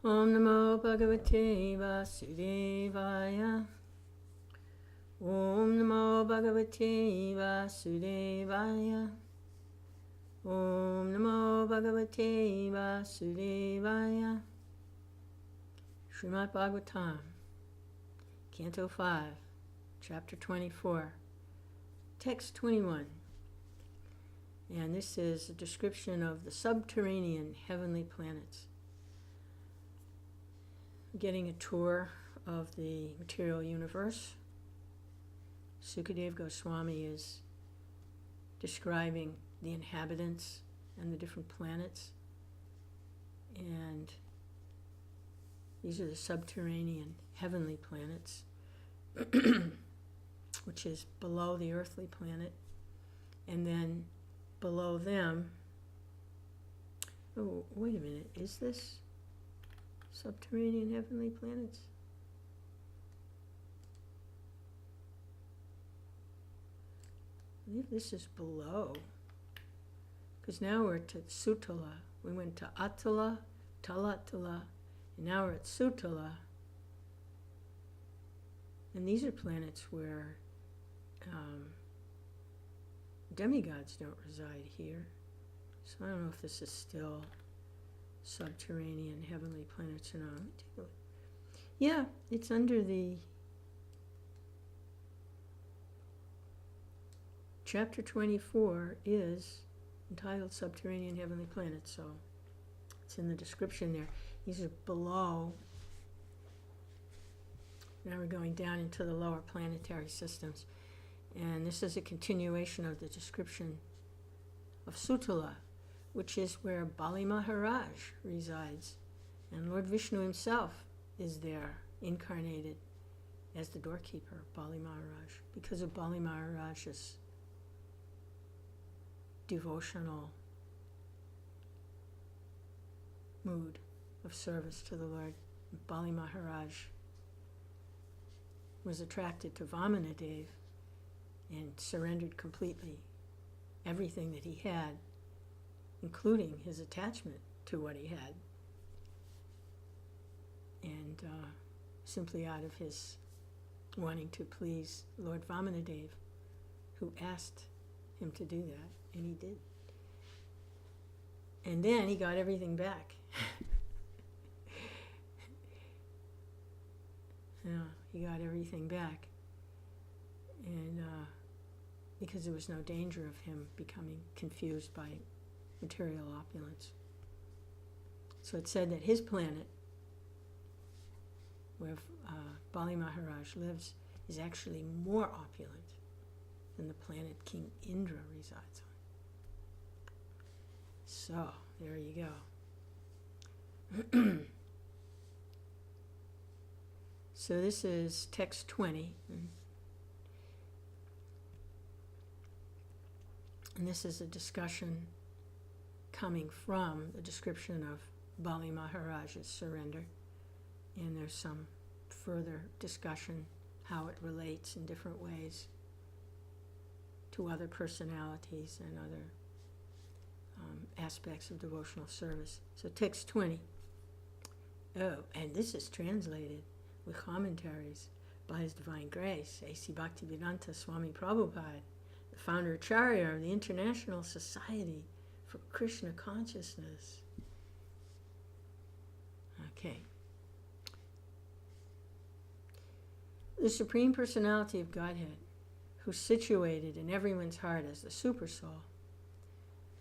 Om Namo Bhagavate Vasudevaya. Om Namo Bhagavate Vasudevaya. Om Namo Bhagavate Vasudevaya. Srimad Bhagavatam, Canto 5, Chapter 24, Text 21. And this is a description of the subterranean heavenly planets. Getting a tour of the material universe. Sukadeva Goswami is describing the inhabitants and the different planets. And these are the subterranean heavenly planets, which is below the earthly planet. And then below them, oh, wait a minute, is this subterranean heavenly planets? I believe this is below, because now we're to Sutala. We went to Atala, Talatala, and now we're at Sutala. And these are planets where demigods don't reside here. So I don't know if this is still subterranean heavenly planets or not. Let me take a look. Yeah, it's under the Chapter 24 is entitled Subterranean Heavenly Planets, so it's in the description there. These are below. Now we're going down into the lower planetary systems. And this is a continuation of the description of Sutala, which is where Bali Maharaj resides. And Lord Vishnu himself is there, incarnated as the doorkeeper, Bali Maharaj, because of Bali Maharaj's devotional mood of service to the Lord. Bali Maharaj was attracted to Vamanadev and surrendered completely everything that he had, including his attachment to what he had, and simply out of his wanting to please Lord Vamanadev, who asked him to do that, and he did. And then he got everything back. Yeah, he got everything back. And because there was no danger of him becoming confused by material opulence. So it said that his planet, where Bali Maharaj lives, is actually more opulent than the planet King Indra resides on. So, there you go. So this is text 20. And this is a discussion coming from the description of Bali Maharaj's surrender. And there's some further discussion how it relates in different ways to other personalities and other aspects of devotional service. So text 20. Oh, and this is translated with commentaries by His Divine Grace, A.C. Bhaktivedanta Swami Prabhupada, the founder Acharya of the International Society for Krishna Consciousness. Okay. The Supreme Personality of Godhead, who's situated in everyone's heart as the Supersoul,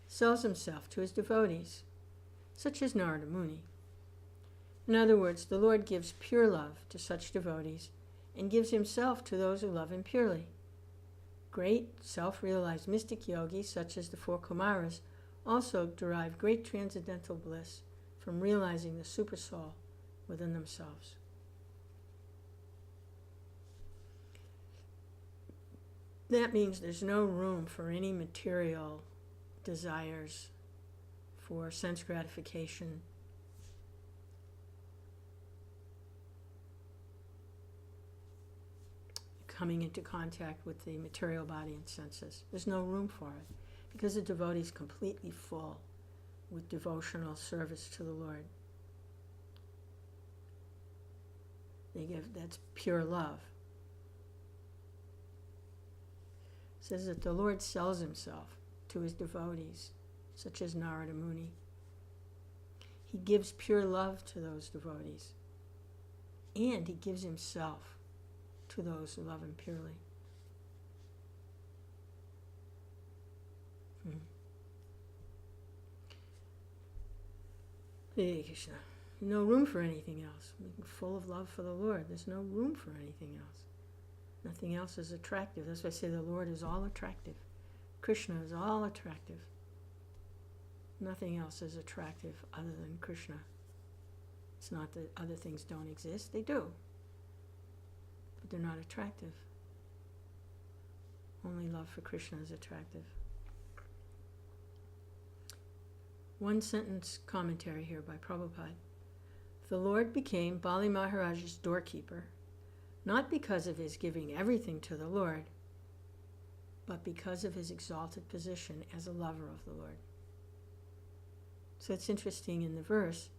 sells himself to his devotees, such as Narada Muni. In other words, the Lord gives pure love to such devotees and gives himself to those who love him purely. Great self-realized mystic yogis, such as the four Kumaras, also derive great transcendental bliss from realizing the Supersoul within themselves. That means there's no room for any material desires for sense gratification, coming into contact with the material body and senses. There's no room for it because the devotee is completely full with devotional service to the Lord. That's pure love. It says that the Lord sells himself to his devotees, such as Narada Muni. He gives pure love to those devotees, and he gives himself to those who love him purely. Hare Krishna. No room for anything else. Full of love for the Lord. There's no room for anything else. Nothing else is attractive. That's why I say the Lord is all attractive. Krishna is all attractive. Nothing else is attractive other than Krishna. It's not that other things don't exist. They do. But they're not attractive. Only love for Krishna is attractive. One sentence commentary here by Prabhupada. The Lord became Bali Maharaj's doorkeeper, not because of his giving everything to the Lord, but because of his exalted position as a lover of the Lord. So it's interesting in the verse,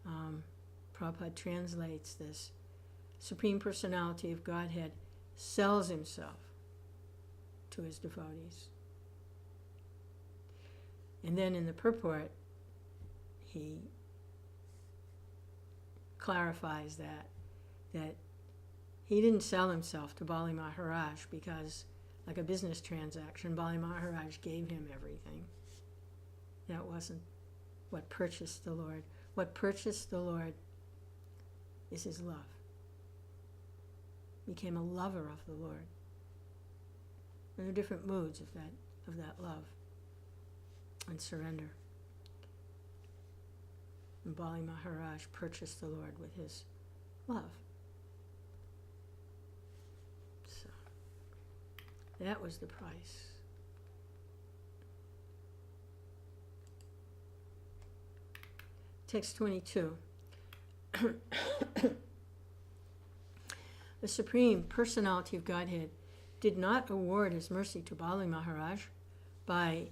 Prabhupada translates this, Supreme Personality of Godhead sells himself to his devotees. And then in the purport, he clarifies that he didn't sell himself to Bali Maharaj because, like a business transaction, Bali Maharaj gave him everything. That wasn't what purchased the Lord. What purchased the Lord is his love. He became a lover of the Lord. There are different moods of that love and surrender. And Bali Maharaj purchased the Lord with his love. So that was the price. Text 22. The Supreme Personality of Godhead did not award his mercy to Bali Maharaj by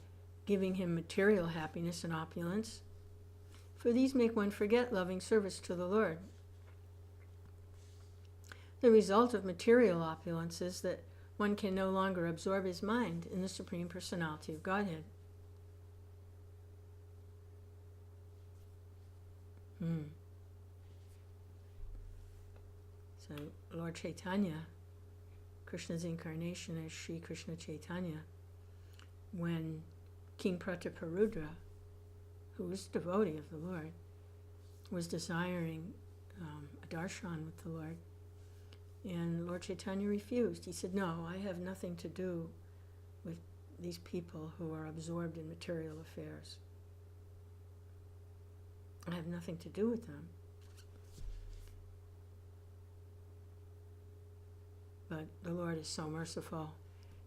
giving him material happiness and opulence, for these make one forget loving service to the Lord. The result of material opulence is that one can no longer absorb his mind in the Supreme Personality of Godhead. So Lord Chaitanya, Krishna's incarnation as Sri Krishna Chaitanya, when King Prataparudra, who was a devotee of the Lord, was desiring a darshan with the Lord, and Lord Chaitanya refused. He said, no, I have nothing to do with these people who are absorbed in material affairs. I have nothing to do with them. But the Lord is so merciful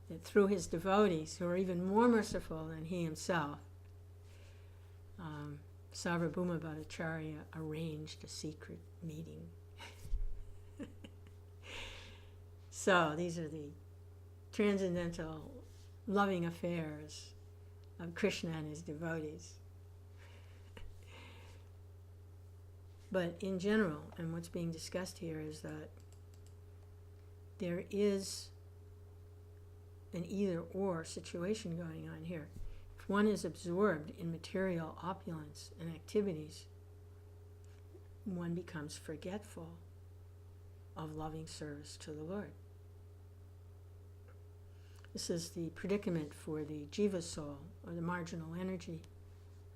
that through his devotees, who are even more merciful than he himself, Sarvabhauma Bhattacharya arranged a secret meeting. So these are the transcendental loving affairs of Krishna and his devotees. But in general, and what's being discussed here is that there is an either-or situation going on here. If one is absorbed in material opulence and activities, one becomes forgetful of loving service to the Lord. This is the predicament for the jiva soul, or the marginal energy,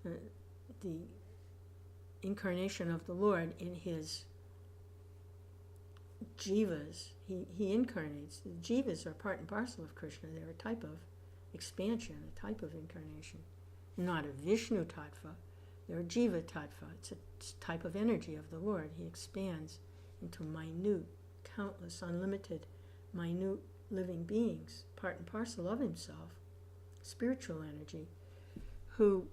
the incarnation of the Lord in his jivas. He incarnates. The jivas are part and parcel of Krishna. They're a type of expansion, a type of incarnation. Not a Vishnu tattva, they're a jiva tattva. It's a type of energy of the Lord. He expands into minute, countless, unlimited, minute living beings, part and parcel of himself, spiritual energy, who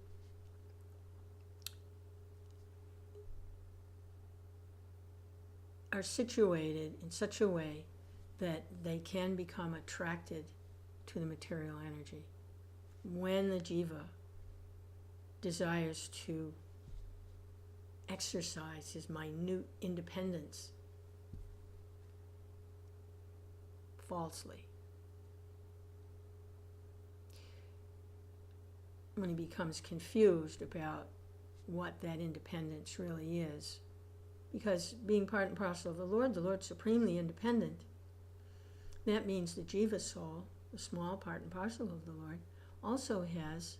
are situated in such a way that they can become attracted to the material energy. When the jiva desires to exercise his minute independence falsely. When he becomes confused about what that independence really is. Because being part and parcel of the Lord's supremely independent. That means the jiva soul, the small part and parcel of the Lord, also has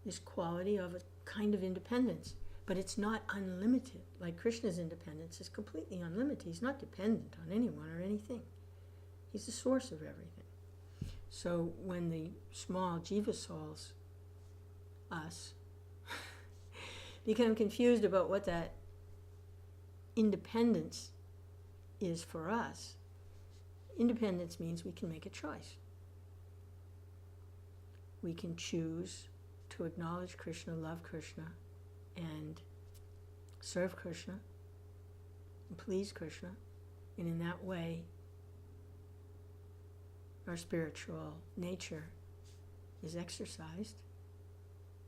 this quality of a kind of independence. But it's not unlimited. Like Krishna's independence is completely unlimited. He's not dependent on anyone or anything. He's the source of everything. So when the small jiva souls, us, become confused about what that independence is for us, independence means we can make a choice. We can choose to acknowledge Krishna, love Krishna, and serve Krishna, and please Krishna, and in that way our spiritual nature is exercised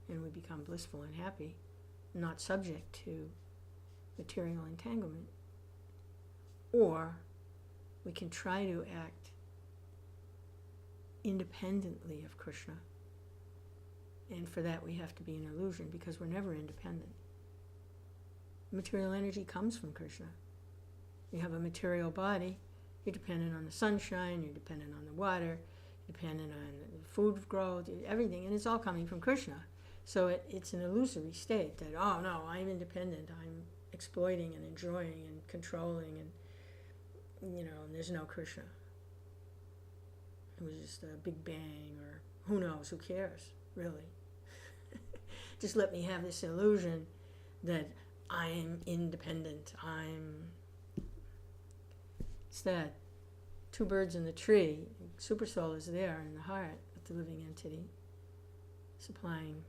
and we become blissful and happy, not subject to material entanglement. Or we can try to act independently of Krishna, and for that we have to be an illusion because we're never independent. Material energy comes from Krishna. You have a material body, you're dependent on the sunshine, you're dependent on the water, you're dependent on the food growth, everything, and it's all coming from Krishna. So it's an illusory state that, oh no, I'm independent, I'm exploiting and enjoying and controlling, and and there's no Krishna. It was just a big bang, or who knows, who cares, really. Just let me have this illusion that I'm independent, it's that two birds in the tree. Super soul is there in the heart of the living entity, supplying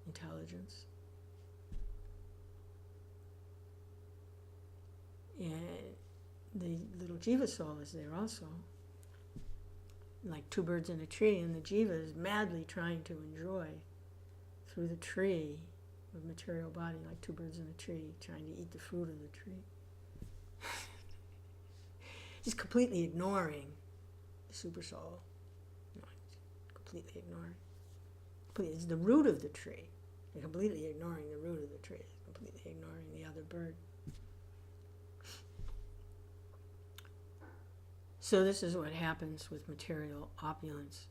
intelligence. And the little jiva soul is there also, like two birds in a tree, and the jiva is madly trying to enjoy through the tree of material body, like two birds in a tree trying to eat the fruit of the tree. Just completely ignoring the super soul. No, completely ignoring. It's the root of the tree. They're completely ignoring the root of the tree, completely ignoring the other bird. So this is what happens with material opulence.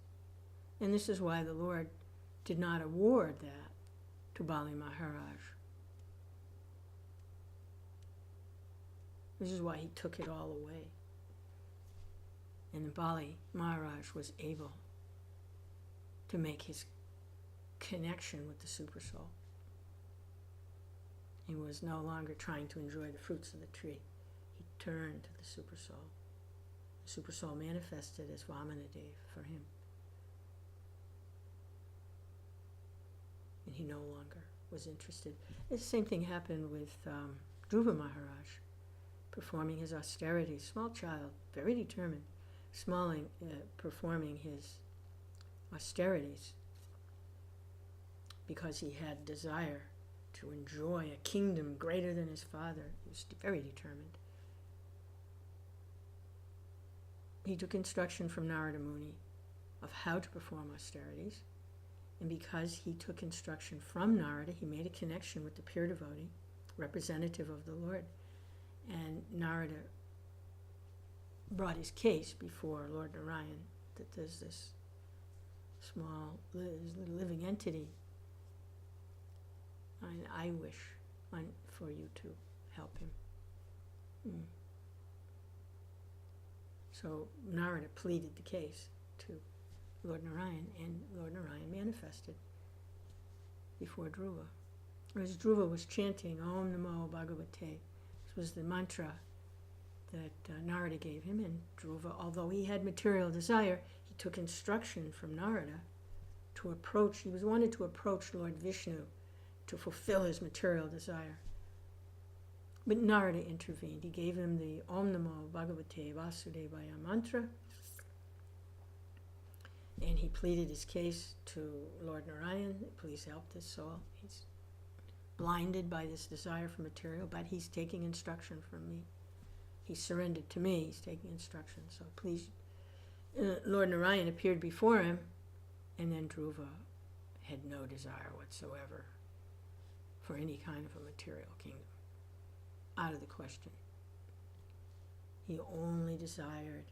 And this is why the Lord did not award that to Bali Maharaj. This is why he took it all away. And Bali Maharaj was able to make his connection with the super soul. He was no longer trying to enjoy the fruits of the tree. He turned to the super soul. The super soul manifested as Vamanadev for him. And he no longer was interested. The same thing happened with Dhruva Maharaj, performing his austerities. Small child, very determined, performing his austerities because he had desire to enjoy a kingdom greater than his father. He was very determined. He took instruction from Narada Muni of how to perform austerities, and because he took instruction from Narada, he made a connection with the pure devotee, representative of the Lord, and Narada brought his case before Lord Narayan that there's this small little living entity, and I wish for you to help him. So Narada pleaded the case to Lord Narayan, and Lord Narayan manifested before Dhruva. As Dhruva was chanting Om Namo Bhagavate, this was the mantra that Narada gave him, and Dhruva, although he had material desire, he took instruction from Narada to approach, he wanted to approach Lord Vishnu to fulfill his material desire. But Narada intervened. He gave him the Om Namo Bhagavate Vasudevaya mantra, and he pleaded his case to Lord Narayan, please help this soul. He's blinded by this desire for material, but he's taking instruction from me. He surrendered to me, he's taking instruction, so please Lord Narayan appeared before him, and then Dhruva had no desire whatsoever for any kind of a material kingdom. Out of the question. He only desired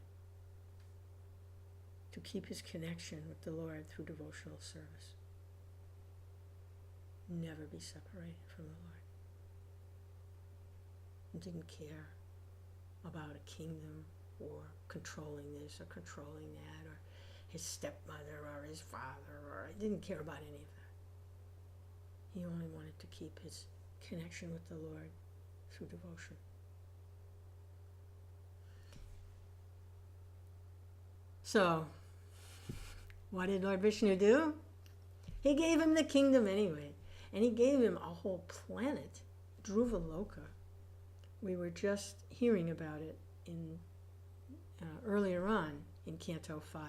to keep his connection with the Lord through devotional service. Never be separated from the Lord. He didn't care about a kingdom or controlling this or controlling that or his stepmother or his father, or he didn't care about any of that. He only wanted to keep his connection with the Lord through devotion. So, what did Lord Vishnu do? He gave him the kingdom anyway. And he gave him a whole planet, Dhruva Loka. We were just hearing about it in earlier on in Canto 5,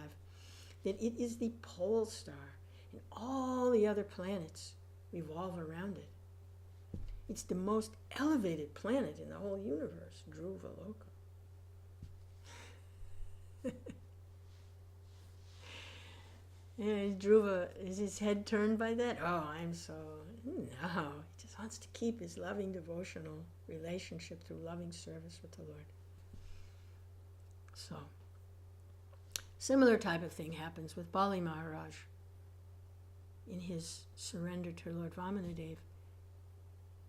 that it is the pole star, and all the other planets revolve around it. It's the most elevated planet in the whole universe, Dhruva Loka. And Dhruva, is his head turned by that? Oh, no. He just wants to keep his loving devotional relationship through loving service with the Lord. So, similar type of thing happens with Bali Maharaj in his surrender to Lord Vamanadev.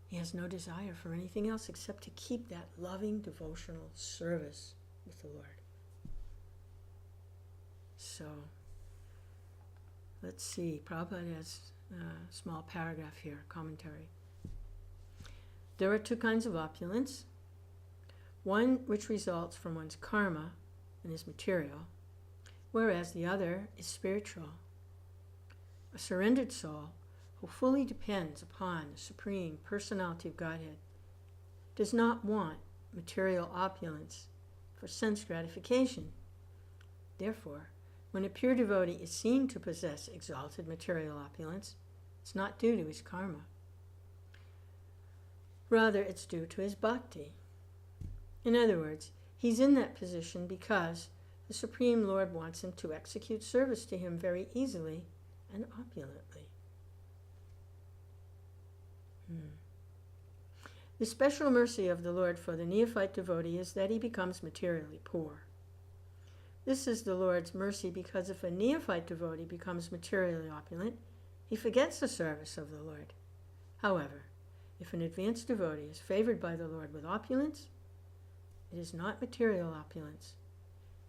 He has no desire for anything else except to keep that loving devotional service with the Lord. So, let's see, Prabhupada has a small paragraph here, commentary. There are two kinds of opulence. One which results from one's karma and is material, whereas the other is spiritual. A surrendered soul who fully depends upon the Supreme Personality of Godhead does not want material opulence for sense gratification. Therefore, when a pure devotee is seen to possess exalted material opulence, it's not due to his karma. Rather, it's due to his bhakti. In other words, he's in that position because the Supreme Lord wants him to execute service to him very easily and opulently. The special mercy of the Lord for the neophyte devotee is that he becomes materially poor. This is the Lord's mercy because if a neophyte devotee becomes materially opulent, he forgets the service of the Lord. However, if an advanced devotee is favored by the Lord with opulence, it is not material opulence,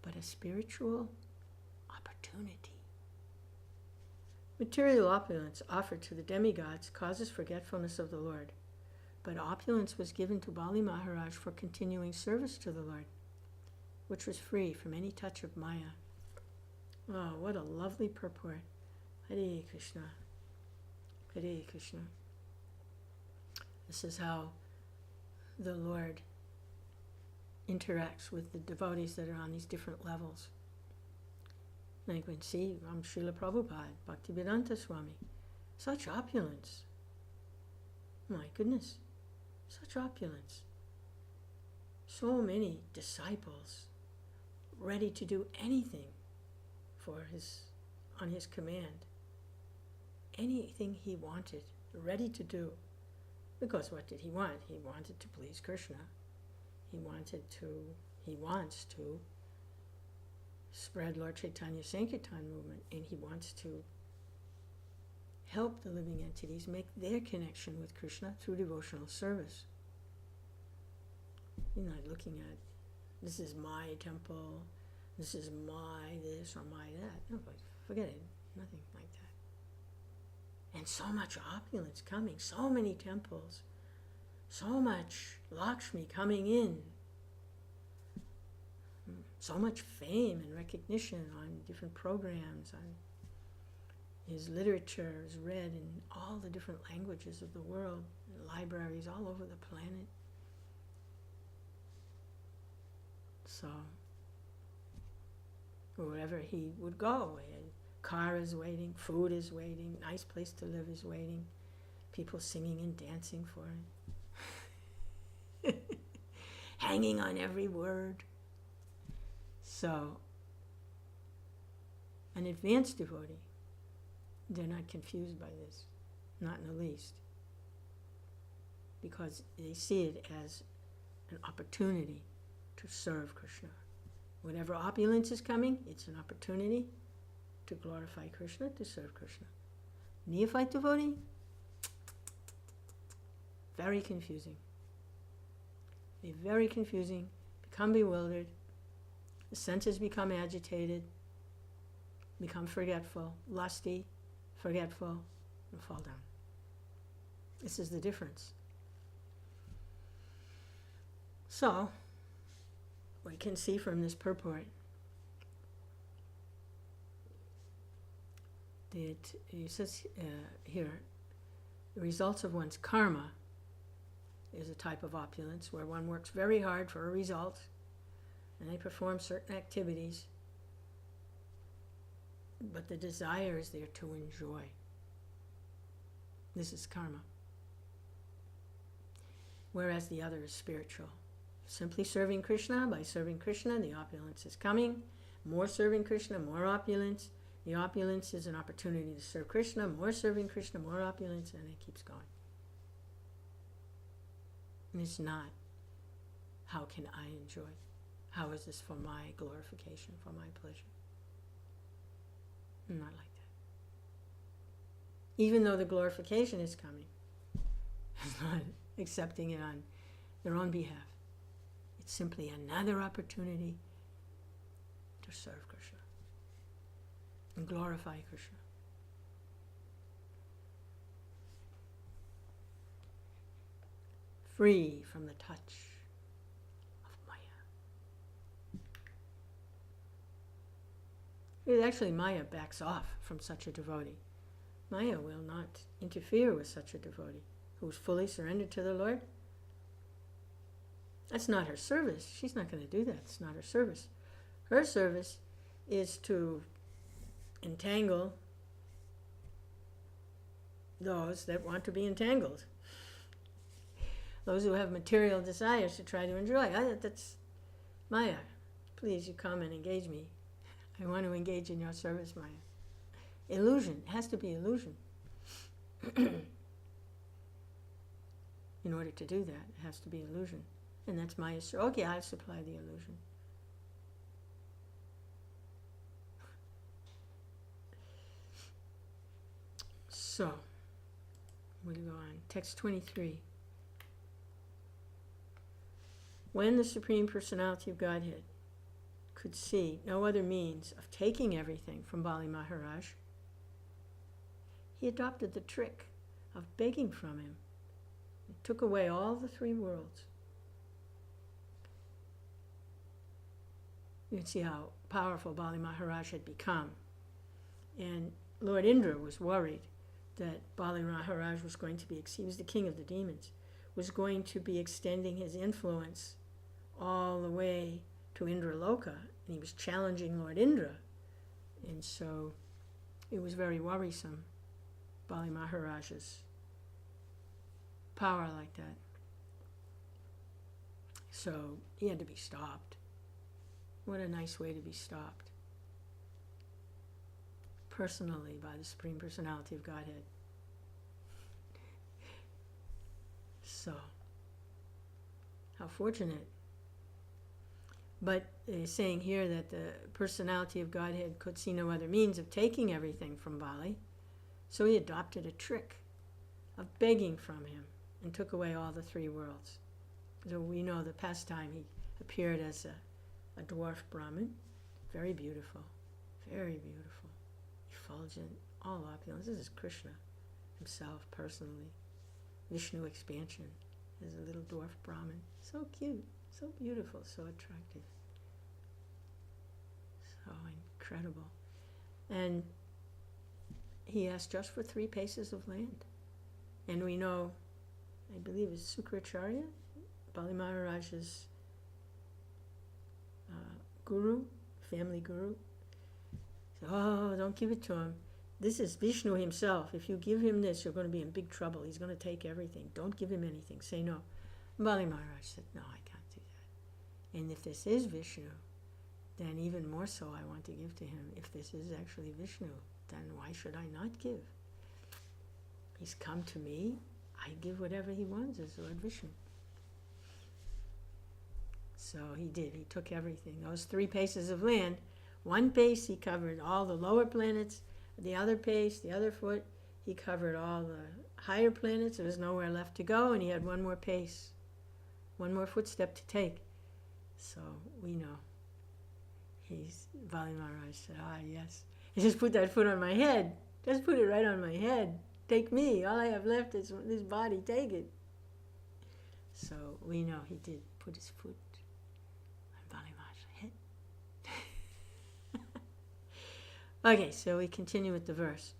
but a spiritual opportunity. Material opulence offered to the demigods causes forgetfulness of the Lord, but opulence was given to Bali Maharaj for continuing service to the Lord, which was free from any touch of Maya. Oh, what a lovely purport. Hare Krishna. Hare Krishna. This is how the Lord interacts with the devotees that are on these different levels. And you can see Srila Prabhupada, Bhaktivedanta Swami. Such opulence. My goodness. Such opulence. So many disciples ready to do anything on his command. Anything he wanted, ready to do. Because what did he want? He wanted to please Krishna. He wants to spread Lord Chaitanya's Sankirtan movement, and he wants to help the living entities make their connection with Krishna through devotional service. You're not looking at, this is my temple, this is my this or my that. No, forget it, nothing like that. And so much opulence coming, so many temples, so much Lakshmi coming in, so much fame and recognition on different programs, on his literature is read in all the different languages of the world, libraries all over the planet. So, wherever he would go, a car is waiting, food is waiting, nice place to live is waiting, people singing and dancing for him, hanging on every word. So, an advanced devotee, they're not confused by this, not in the least, because they see it as an opportunity to serve Krishna. Whatever opulence is coming, it's an opportunity to glorify Krishna, to serve Krishna. Neophyte devotee, very confusing. They're very confusing, become bewildered, the senses become agitated, become forgetful, lusty, forgetful, and fall down. This is the difference. So, we can see from this purport that it says here, the results of one's karma is a type of opulence where one works very hard for a result and they perform certain activities, but the desire is there to enjoy. This is karma. Whereas the other is spiritual. Simply serving Krishna, by serving Krishna, the opulence is coming. More serving Krishna, more opulence. The opulence is an opportunity to serve Krishna, more serving Krishna, more opulence, and it keeps going. And it's not, how can I enjoy? How is this for my glorification, for my pleasure? Not like that. Even though the glorification is coming, it's not accepting it on their own behalf. It's simply another opportunity to serve Krishna and glorify Krishna. Free from the touch of Maya. Actually, Maya backs off from such a devotee. Maya will not interfere with such a devotee who's fully surrendered to the Lord. That's not her service. She's not going to do that. It's not her service. Her service is to entangle those that want to be entangled. Those who have material desires to try to enjoy. That's Maya. Please, you come and engage me. I want to engage in your service, Maya. Illusion. It has to be illusion. In order to do that, it has to be illusion. And that's Maya. Okay, I'll supply the illusion. So, we'll go on. Text 23. When the Supreme Personality of Godhead could see no other means of taking everything from Bali Maharaj, he adopted the trick of begging from him and took away all the three worlds. You can see how powerful Bali Maharaj had become. And Lord Indra was worried that Bali Maharaj was going to be, he was the king of the demons, was going to be extending his influence all the way to Indraloka, and he was challenging Lord Indra. And so it was very worrisome, Bali Maharaj's power like that. So he had to be stopped. What a nice way to be stopped. Personally, by the Supreme Personality of Godhead. So, how fortunate. But they're saying here that the Personality of Godhead could see no other means of taking everything from Bali, so he adopted a trick of begging from him and took away all the three worlds. So we know the pastime, he appeared as a dwarf Brahmin, very beautiful, effulgent, all opulence. This is Krishna himself personally. Vishnu expansion as a little dwarf Brahmin. So cute, so beautiful, so attractive. So incredible. And he asked just for 3 paces of land. And we know, I believe it's Sukracharya, Bali Maharaj's guru, family guru. So, oh, don't give it to him. This is Vishnu himself. If you give him this, you're going to be in big trouble. He's going to take everything. Don't give him anything. Say no. Bali Maharaj said, no, I can't do that. And if this is Vishnu, then even more so I want to give to him. If this is actually Vishnu, then why should I not give? He's come to me, I give whatever he wants as Lord Vishnu. So he did. He took everything. Those 3 paces of land. One pace he covered all the lower planets. The other pace, the other foot, he covered all the higher planets. There was nowhere left to go, and he had one more pace, one more footstep to take. So we know. Bali Maharaj said, yes. He just put that foot on my head. Just put it right on my head. Take me. All I have left is this body. Take it. So we know he did put his foot on Bali Maharaj's head. Okay, so we continue with the verse.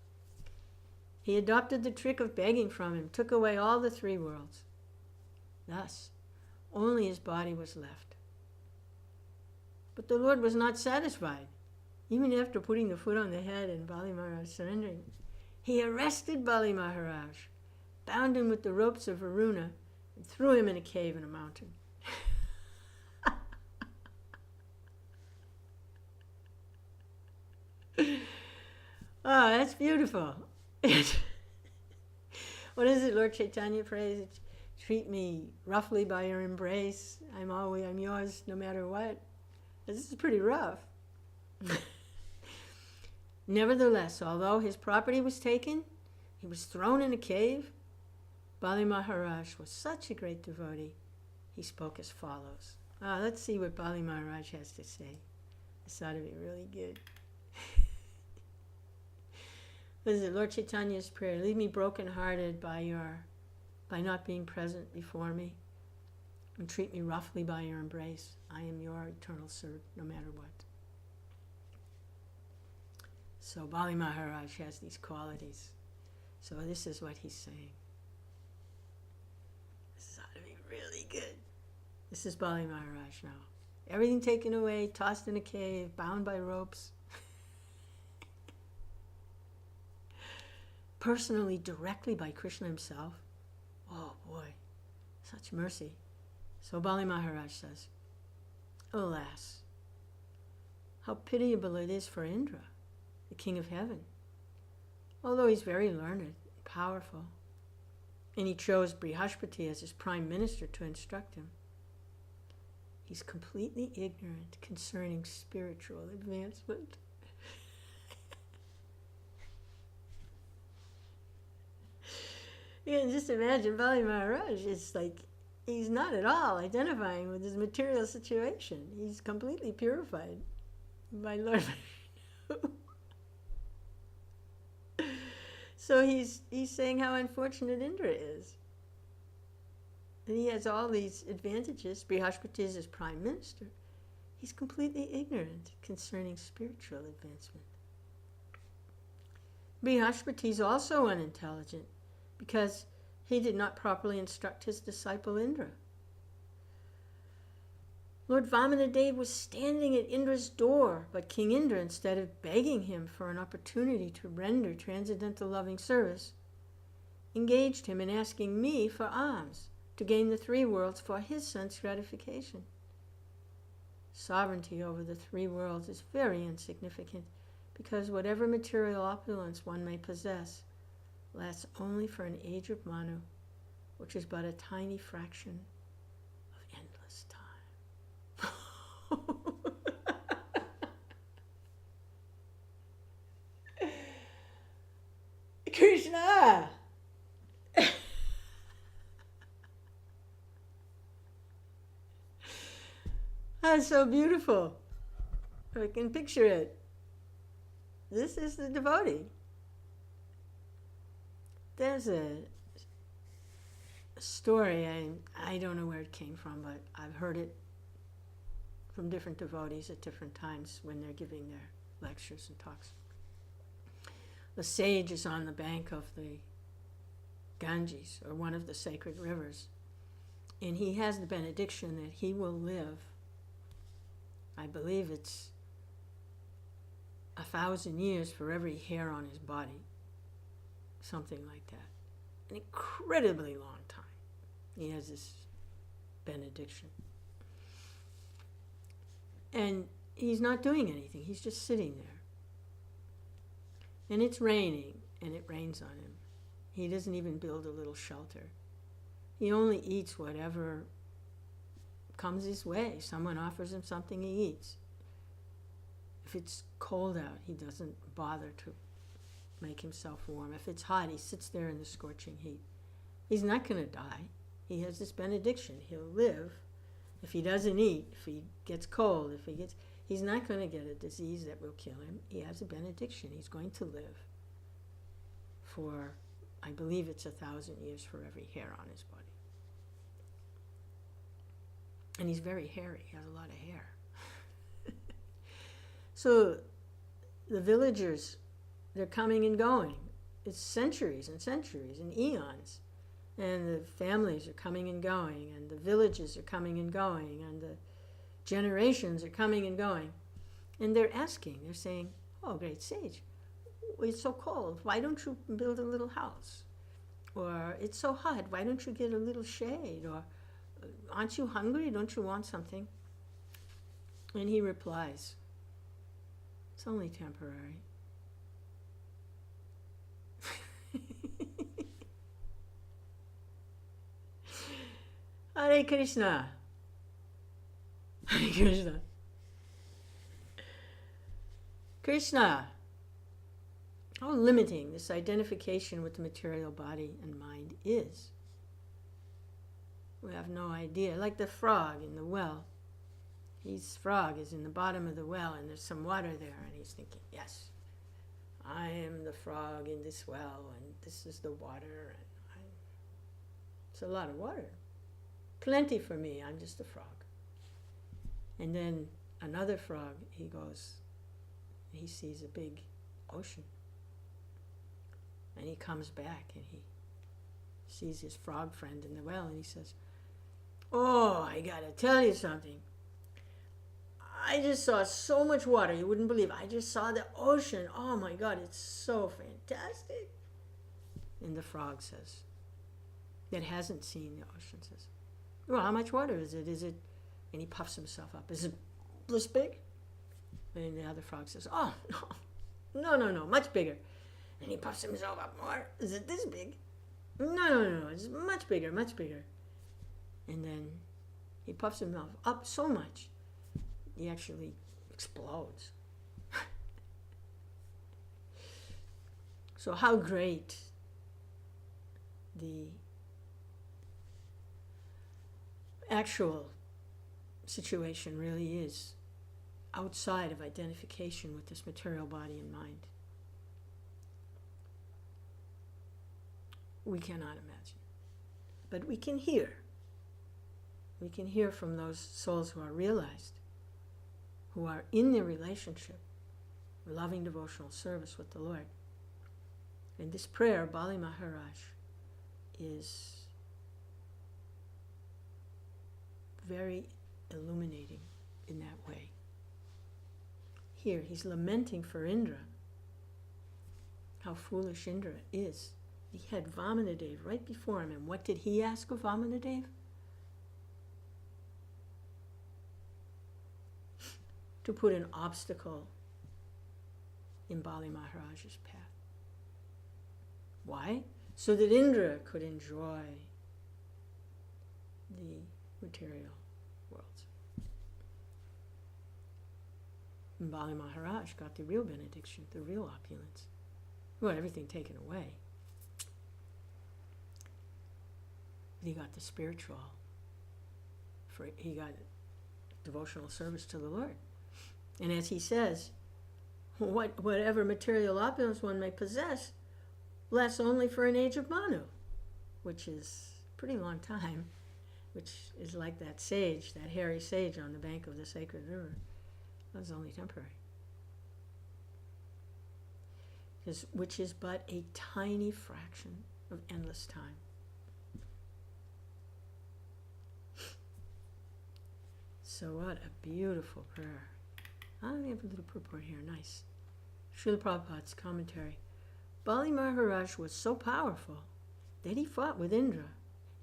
He adopted the trick of begging from him, took away all the 3 worlds. Thus, only his body was left. But the Lord was not satisfied. Even after putting the foot on the head and Bali Maharaj surrendering, he arrested Bali Maharaj, bound him with the ropes of Varuna, and threw him in a cave in a mountain. Oh, that's beautiful. What is it Lord Chaitanya prays? Treat me roughly by your embrace. I'm yours no matter what. This is pretty rough. Nevertheless, although his property was taken, he was thrown in a cave. Bali Maharaj was such a great devotee. He spoke as follows. Let's see what Bali Maharaj has to say. This ought to be really good. What is it? Lord Chaitanya's prayer. Leave me broken-hearted by not being present before me, and treat me roughly by your embrace. I am your eternal servant, no matter what. So Bali Maharaj has these qualities. So this is what he's saying. This ought to be really good. This is Bali Maharaj now. Everything taken away, tossed in a cave, bound by ropes. Personally, directly by Krishna himself. Oh boy, such mercy. So Bali Maharaj says, alas, how pitiable it is for Indra, the king of heaven. Although he's very learned and powerful, and he chose Brihaspati as his prime minister to instruct him, he's completely ignorant concerning spiritual advancement. You can just imagine Bali Maharaj is like, he's not at all identifying with his material situation. He's completely purified by Lord Vishnu. So he's saying how unfortunate Indra is. And he has all these advantages. Brihaspati is his prime minister. He's completely ignorant concerning spiritual advancement. Brihaspati is also unintelligent, because he did not properly instruct his disciple Indra. Lord Vamanadeva was standing at Indra's door, but King Indra, instead of begging him for an opportunity to render transcendental loving service, engaged him in asking me for alms to gain the 3 worlds for his sense gratification. Sovereignty over the 3 worlds is very insignificant, because whatever material opulence one may possess lasts only for an age of Manu, which is but a tiny fraction of endless time. Krishna! That's so beautiful. I can picture it. This is the devotee. There's a story, I don't know where it came from, but I've heard it from different devotees at different times when they're giving their lectures and talks. The sage is on the bank of the Ganges, or one of the sacred rivers, and he has the benediction that he will live, I believe it's 1,000 years for every hair on his body. Something like that. An incredibly long time. He has this benediction. And he's not doing anything. He's just sitting there. And it's raining, and it rains on him. He doesn't even build a little shelter. He only eats whatever comes his way. Someone offers him something, he eats. If it's cold out, he doesn't bother to make himself warm. If it's hot, he sits there in the scorching heat. He's not going to die. He has this benediction. He'll live. If he doesn't eat, if he gets cold, he's not going to get a disease that will kill him. He has a benediction. He's going to live for, I believe it's 1,000 years for every hair on his body. And he's very hairy. He has a lot of hair. So the villagers, they're coming and going. It's centuries and centuries and eons. And the families are coming and going, and the villages are coming and going, and the generations are coming and going. And they're asking, they're saying, oh, great sage, it's so cold, why don't you build a little house? Or it's so hot, why don't you get a little shade? Or aren't you hungry, don't you want something? And he replies, it's only temporary. Hare Krishna. Hare Krishna. Krishna. How limiting this identification with the material body and mind is. We have no idea. Like the frog in the well. His frog is in the bottom of the well and there's some water there and he's thinking, yes, I am the frog in this well and this is the water. And it's a lot of water. Plenty for me, I'm just a frog. And then another frog, he goes, he sees a big ocean. And he comes back and he sees his frog friend in the well and he says, oh, I gotta tell you something. I just saw so much water, you wouldn't believe. I just saw the ocean. Oh my God, it's so fantastic. And the frog says, that hasn't seen the ocean, says, well, how much water is it? And he puffs himself up. Is it this big? And the other frog says, oh, no, much bigger. And he puffs himself up more. Is it this big? No, it's much bigger, much bigger. And then he puffs himself up so much, he actually explodes. So how great the actual situation really is outside of identification with this material body and mind. We cannot imagine. But we can hear. We can hear from those souls who are realized, who are in their relationship, loving devotional service with the Lord. And this prayer, Bali Maharaj, is very illuminating in that way. Here, he's lamenting for Indra, how foolish Indra is. He had Vamanadev right before him, and what did he ask of Vamanadev? To put an obstacle in Bali Maharaj's path. Why? So that Indra could enjoy the material worlds. And Bali Maharaj got the real benediction, the real opulence. He got everything taken away. But he got the spiritual. He got devotional service to the Lord. And as he says, whatever material opulence one may possess lasts only for an age of Manu, which is a pretty long time, which is like that sage, that hairy sage on the bank of the sacred river. That's only temporary. Which is but a tiny fraction of endless time. So what a beautiful prayer. I have a little purport here, nice. Srila Prabhupada's commentary. Bali Maharaj was so powerful that he fought with Indra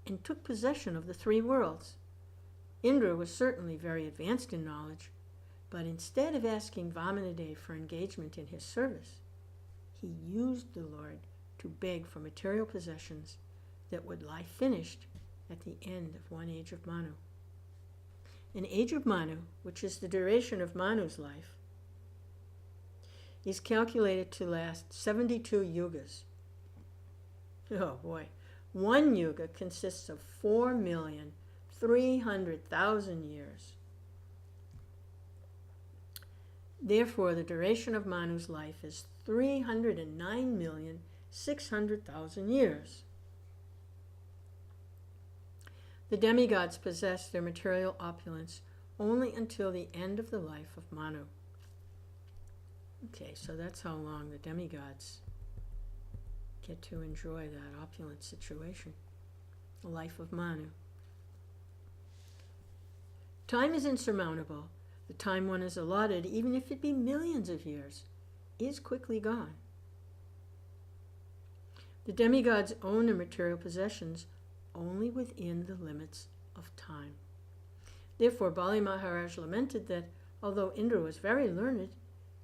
and took possession of the three worlds. Indra was certainly very advanced in knowledge, But instead of asking Vāmanadeva for engagement in his service, he used the Lord to beg for material possessions that would lie finished at the end of one age of Manu. An age of Manu, which is the duration of Manu's life, is calculated to last 72 yugas. Oh boy. One yuga consists of 4,300,000 years. Therefore, the duration of Manu's life is 309,600,000 years. The demigods possess their material opulence only until the end of the life of Manu. Okay, so that's how long the demigods get to enjoy that opulent situation, the life of Manu. Time is insurmountable. The time one is allotted, even if it be millions of years, is quickly gone. The demigods own their material possessions only within the limits of time. Therefore, Bali Maharaj lamented that although Indra was very learned,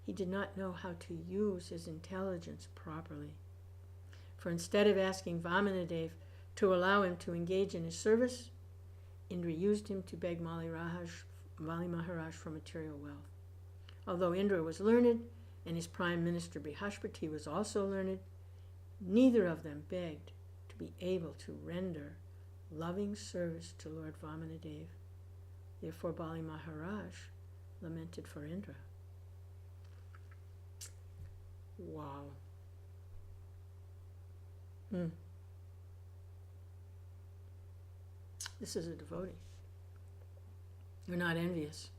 he did not know how to use his intelligence properly. For instead of asking Vāmanadeva to allow him to engage in his service, Indra used him to beg Bali Maharaj for material wealth. Although Indra was learned, and his prime minister Brihaspati was also learned, neither of them begged to be able to render loving service to Lord Vāmanadeva. Therefore, Bali Maharaj lamented for Indra. Wow. This is a devotee. You're not envious.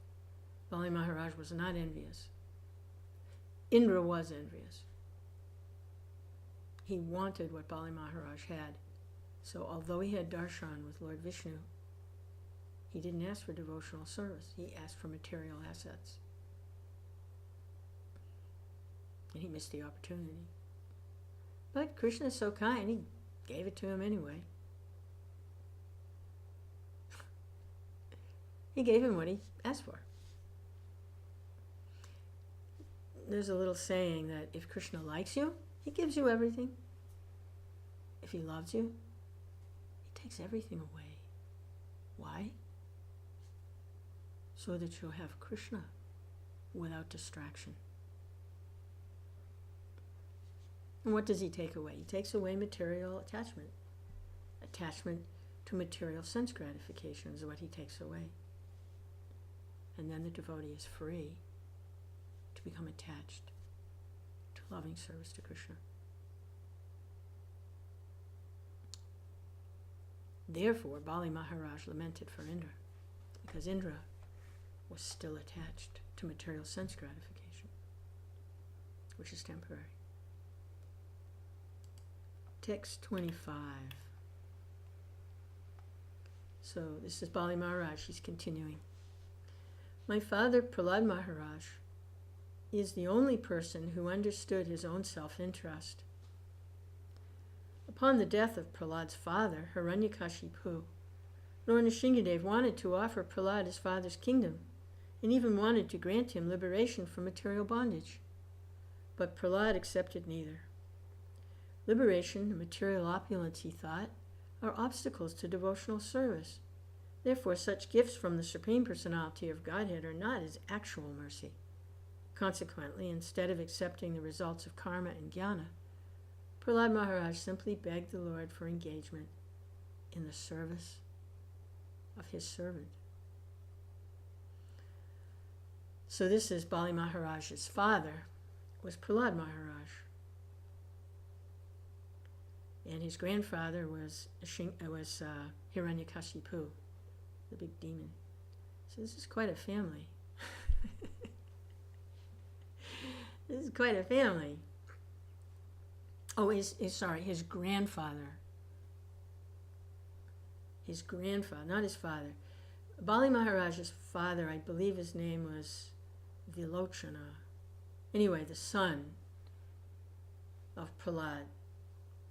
Bali Maharaj was not envious. Indra was envious. He wanted what Bali Maharaj had. So although he had darshan with Lord Vishnu, he didn't ask for devotional service. He asked for material assets. And he missed the opportunity. But Krishna is so kind, he gave it to him anyway. He gave him what he asked for. There's a little saying that if Krishna likes you, he gives you everything. If he loves you, he takes everything away. Why? So that you'll have Krishna without distraction. And what does he take away? He takes away material attachment. Attachment to material sense gratification is what he takes away. And then the devotee is free to become attached to loving service to Krishna. Therefore, Bali Maharaj lamented for Indra, because Indra was still attached to material sense gratification, which is temporary. Text 25. So this is Bali Maharaj, he's continuing. My father, Prahlad Maharaj, is the only person who understood his own self-interest. Upon the death of Prahlad's father, Hiranyakashipu, Lord Nrsingadev wanted to offer Prahlad his father's kingdom, and even wanted to grant him liberation from material bondage. But Prahlad accepted neither. Liberation and material opulence, he thought, are obstacles to devotional service. Therefore, such gifts from the Supreme Personality of Godhead are not his actual mercy. Consequently, instead of accepting the results of karma and jnana, Prahlad Maharaj simply begged the Lord for engagement in the service of his servant. So this is Bali Maharaj's father, was Prahlad Maharaj. And his grandfather was Hiranyakashipu, the big demon. So this is quite a family. This is quite a family. Oh, his grandfather. His grandfather, not his father. Bali Maharaj's father, I believe his name was Vilochana. Anyway, the son of Prahlad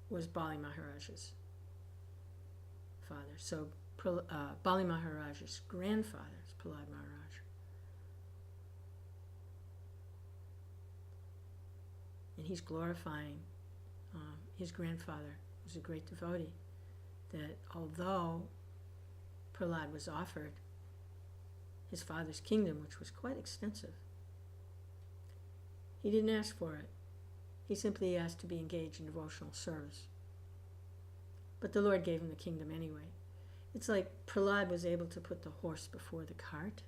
was Bali Maharaj's father. So Bali Maharaj's grandfather is Prahlad Maharaj. And he's glorifying his grandfather, who's a great devotee, that although Prahlad was offered his father's kingdom, which was quite extensive, he didn't ask for it. He simply asked to be engaged in devotional service. But the Lord gave him the kingdom anyway. It's like Prahlad was able to put the horse before the cart.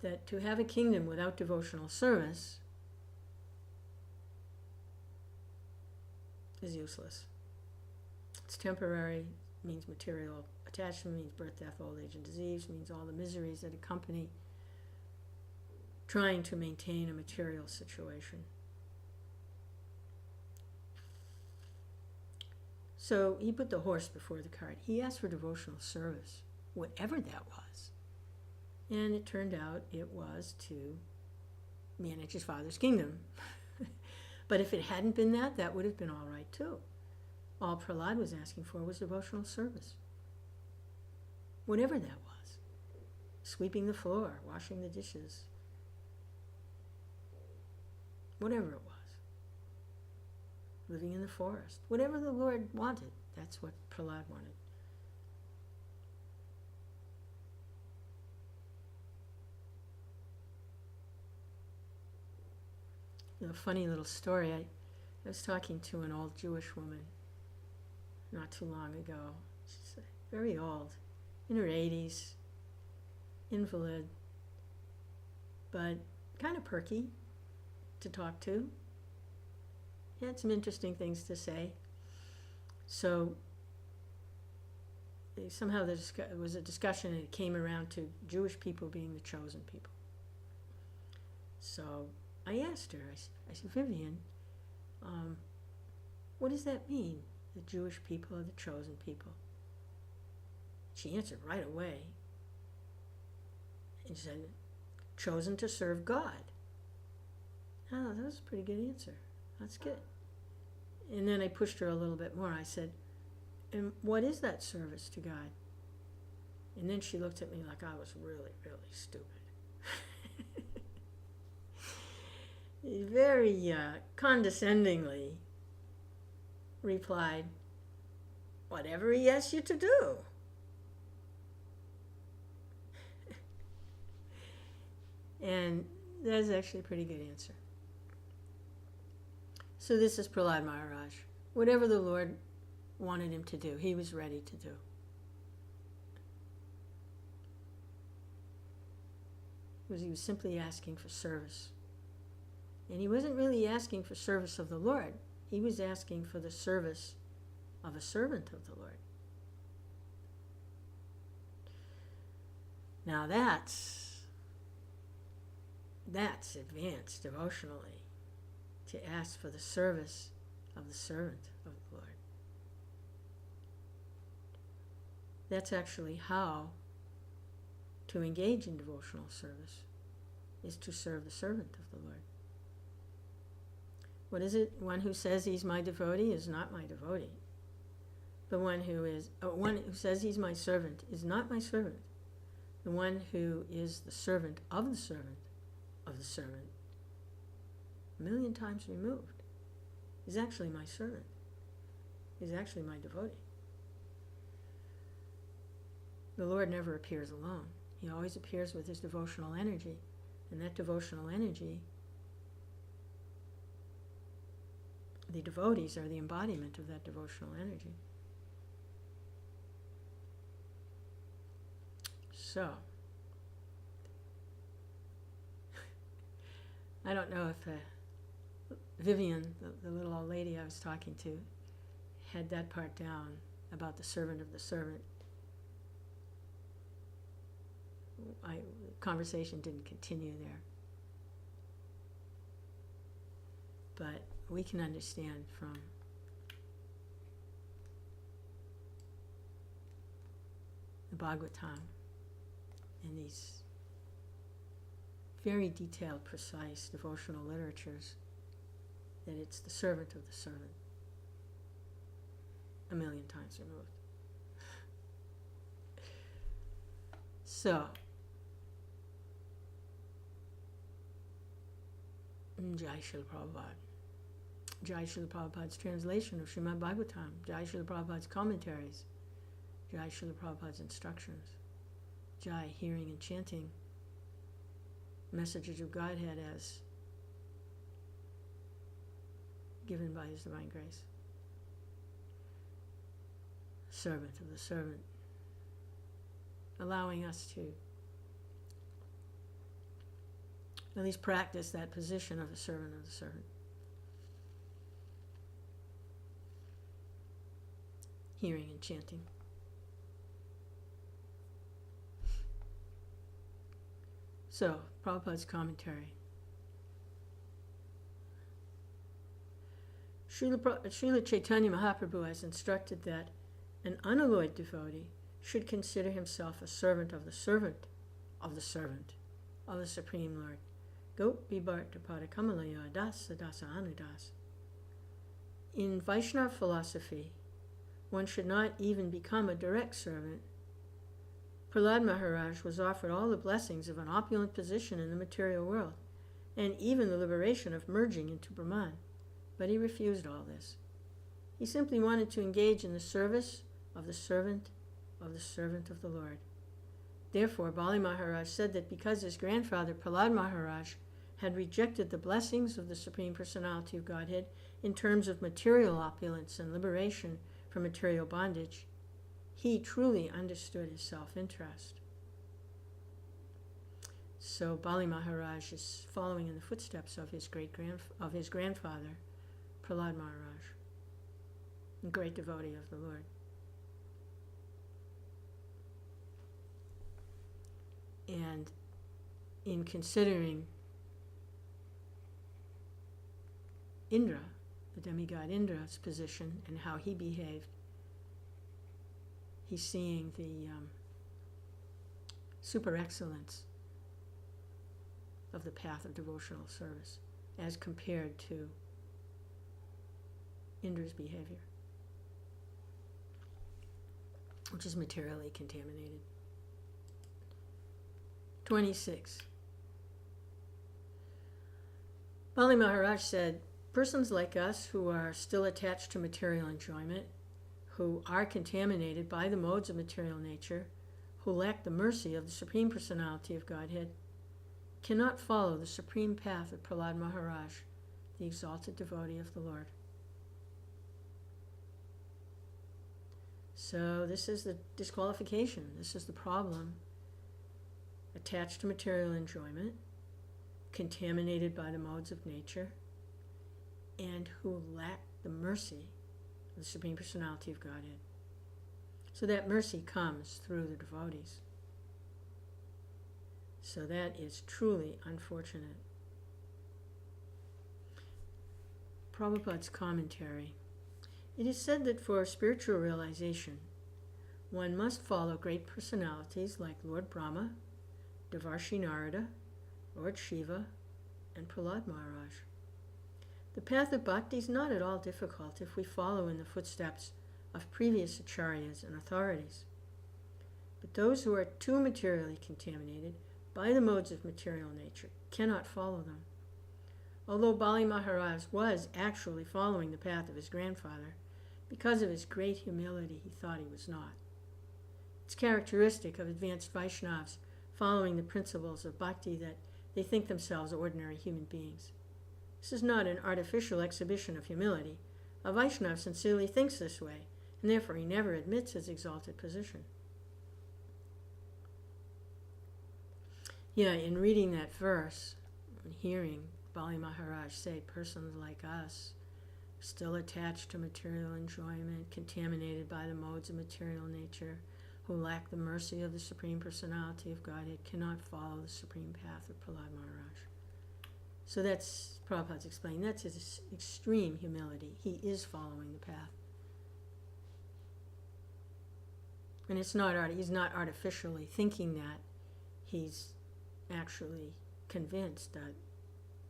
That to have a kingdom without devotional service is useless. It's temporary, means material attachment, means birth, death, old age, and disease, means all the miseries that accompany trying to maintain a material situation. So he put the horse before the cart. He asked for devotional service, whatever that was. And it turned out it was to manage his father's kingdom. But if it hadn't been that, that would have been all right too. All Prahlad was asking for was devotional service. Whatever that was. Sweeping the floor, washing the dishes. Whatever it was. Living in the forest. Whatever the Lord wanted, that's what Prahlad wanted. A funny little story. I was talking to an old Jewish woman not too long ago. She's very old, in her 80s, invalid, but kind of perky to talk to. He had some interesting things to say. So somehow there was a discussion, and it came around to Jewish people being the chosen people. So I asked her, I said, Vivian, what does that mean? The Jewish people are the chosen people. She answered right away. And she said, chosen to serve God. Oh, that was a pretty good answer. That's good. And then I pushed her a little bit more. I said, and what is that service to God? And then she looked at me like I was really, really stupid. Very condescendingly replied, whatever he asks you to do. And that's actually a pretty good answer. So this is Prahlad Maharaj. Whatever the Lord wanted him to do, he was ready to do. He was simply asking for service. And he wasn't really asking for service of the Lord. He was asking for the service of a servant of the Lord. Now that's advanced devotionally, to ask for the service of the servant of the Lord. That's actually how to engage in devotional service, is to serve the servant of the Lord. What is it? One who says he's my devotee is not my devotee. The one who says he's my servant is not my servant. The one who is the servant of the servant, a million times removed, is actually my servant, is actually my devotee. The Lord never appears alone. He always appears with his devotional energy, and that devotional energy, the devotees are the embodiment of that devotional energy. So, I don't know if Vivian, the little old lady I was talking to, had that part down about the servant of the servant. Conversation didn't continue there. But we can understand from the Bhagavatam and these very detailed, precise devotional literatures that it's the servant of the servant, a million times removed. So, Jai Srila Prabhupada. Jai Srila Prabhupada's translation of Srimad Bhagavatam. Jai Srila Prabhupada's commentaries. Jai Srila Prabhupada's instructions. Jai, hearing and chanting messages of Godhead as given by His divine grace. Servant of the servant. Allowing us to at least practice that position of the servant of the servant. Hearing and chanting. So, Prabhupada's commentary. Srila Chaitanya Mahaprabhu has instructed that an unalloyed devotee should consider himself a servant of the servant of the servant of the Supreme Lord. Gopi Bharta Padakamalaya Dasa Dasa Anudas. In Vaishnava philosophy, one should not even become a direct servant. Prahlad Maharaj was offered all the blessings of an opulent position in the material world, and even the liberation of merging into Brahman, but he refused all this. He simply wanted to engage in the service of the servant of the Lord. Therefore, Bali Maharaj said that because his grandfather Prahlad Maharaj had rejected the blessings of the Supreme Personality of Godhead in terms of material opulence and liberation from material bondage, he truly understood his self-interest. So Bali Maharaj is following in the footsteps of his grandfather, Prahlad Maharaj, a great devotee of the Lord. And in considering Indra, the demigod Indra's position and how he behaved, he's seeing the super excellence of the path of devotional service as compared to Indra's behavior, which is materially contaminated. 26. Bali Maharaj said, persons like us who are still attached to material enjoyment, who are contaminated by the modes of material nature, who lack the mercy of the Supreme Personality of Godhead, cannot follow the supreme path of Prahlad Maharaj, the exalted devotee of the Lord. So this is the disqualification. This is the problem. Attached to material enjoyment, contaminated by the modes of nature, and who lack the mercy of the Supreme Personality of Godhead. So that mercy comes through the devotees. So that is truly unfortunate. Prabhupada's commentary. It is said that for spiritual realization, one must follow great personalities like Lord Brahma, Devarshi Narada, Lord Shiva, and Prahlad Maharaj. The path of bhakti is not at all difficult if we follow in the footsteps of previous acharyas and authorities. But those who are too materially contaminated by the modes of material nature cannot follow them. Although Bali Maharaj was actually following the path of his grandfather, because of his great humility he thought he was not. It's characteristic of advanced Vaishnavas following the principles of bhakti that they think themselves ordinary human beings. This is not an artificial exhibition of humility. A Vaishnava sincerely thinks this way, and therefore he never admits his exalted position. Yeah, in reading that verse, and hearing Bali Maharaj say, persons like us, still attached to material enjoyment, contaminated by the modes of material nature, who lack the mercy of the Supreme Personality of Godhead, cannot follow the supreme path of Prahlad Maharaj. So that's, Prabhupada's explaining, that's his extreme humility. He is following the path. And it's not he's not artificially thinking that. He's actually convinced that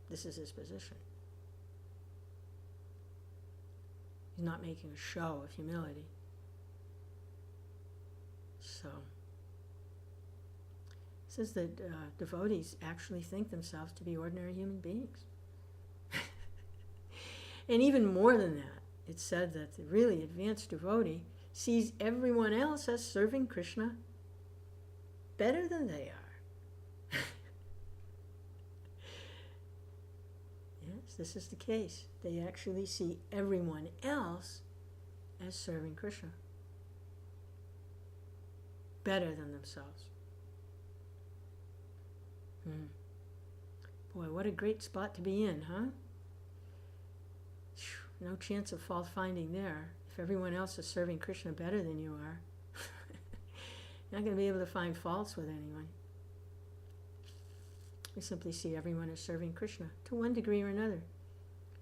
this is his position. He's not making a show of humility. So, it says that devotees actually think themselves to be ordinary human beings. And even more than that, it's said that the really advanced devotee sees everyone else as serving Krishna better than they are. Yes, this is the case. They actually see everyone else as serving Krishna better than themselves. Boy, what a great spot to be in, huh? No chance of fault finding there. If everyone else is serving Krishna better than you are, you're not going to be able to find faults with anyone. We simply see everyone as serving Krishna to one degree or another,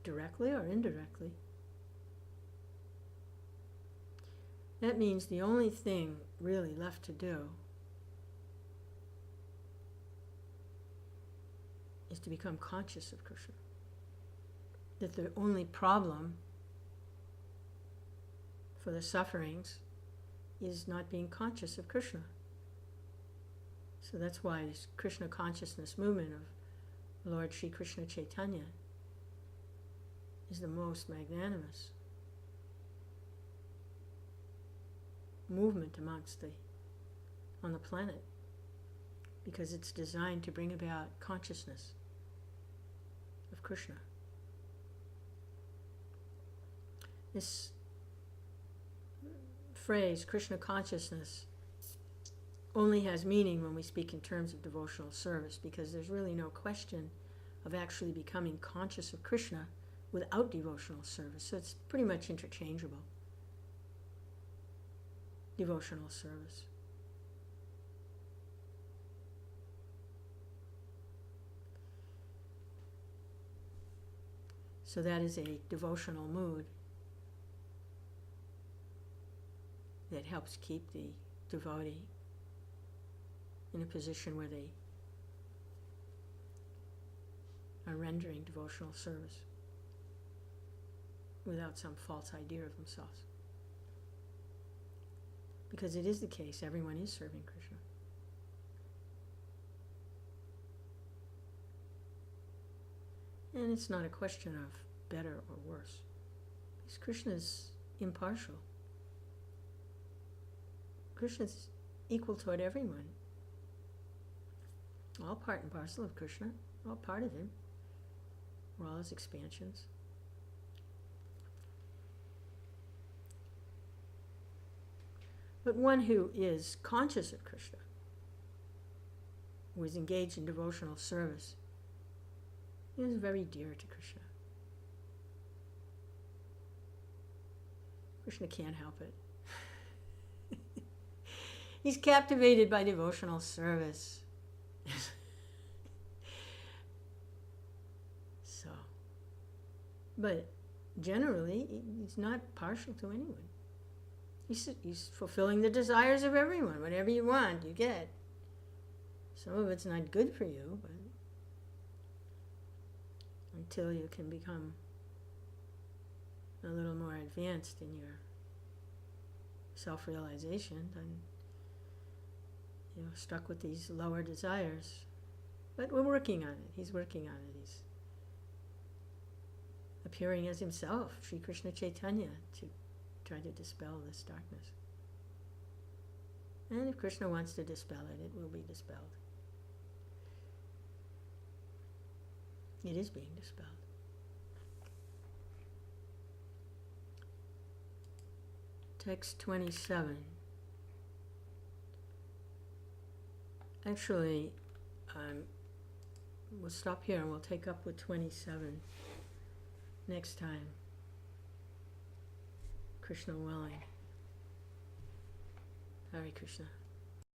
directly or indirectly. That means the only thing really left to do is to become conscious of Krishna. That the only problem for the sufferings is not being conscious of Krishna. So that's why this Krishna consciousness movement of Lord Sri Krishna Chaitanya is the most magnanimous movement on the planet, because it's designed to bring about consciousness of Krishna. This phrase, Krishna consciousness, only has meaning when we speak in terms of devotional service, because there's really no question of actually becoming conscious of Krishna without devotional service. So it's pretty much interchangeable. Devotional service. So that is a devotional mood that helps keep the devotee in a position where they are rendering devotional service without some false idea of themselves. Because it is the case, everyone is serving Krishna. And it's not a question of better or worse, because Krishna is impartial. Krishna is equal toward everyone. All part and parcel of Krishna, all part of him. We're all his expansions. But one who is conscious of Krishna, who is engaged in devotional service, is very dear to Krishna. Krishna can't help it. He's captivated by devotional service. So, but generally, he's not partial to anyone. He's fulfilling the desires of everyone. Whatever you want, you get. Some of it's not good for you, but until you can become a little more advanced in your self-realization, then you're stuck with these lower desires. But we're working on it. He's working on it. He's appearing as himself, Sri Krishna Chaitanya, to try to dispel this darkness. And if Krishna wants to dispel it, it will be dispelled. It is being dispelled. Text 27. Actually, we'll stop here and we'll take up with 27 next time. Krishna willing. Hare Krishna.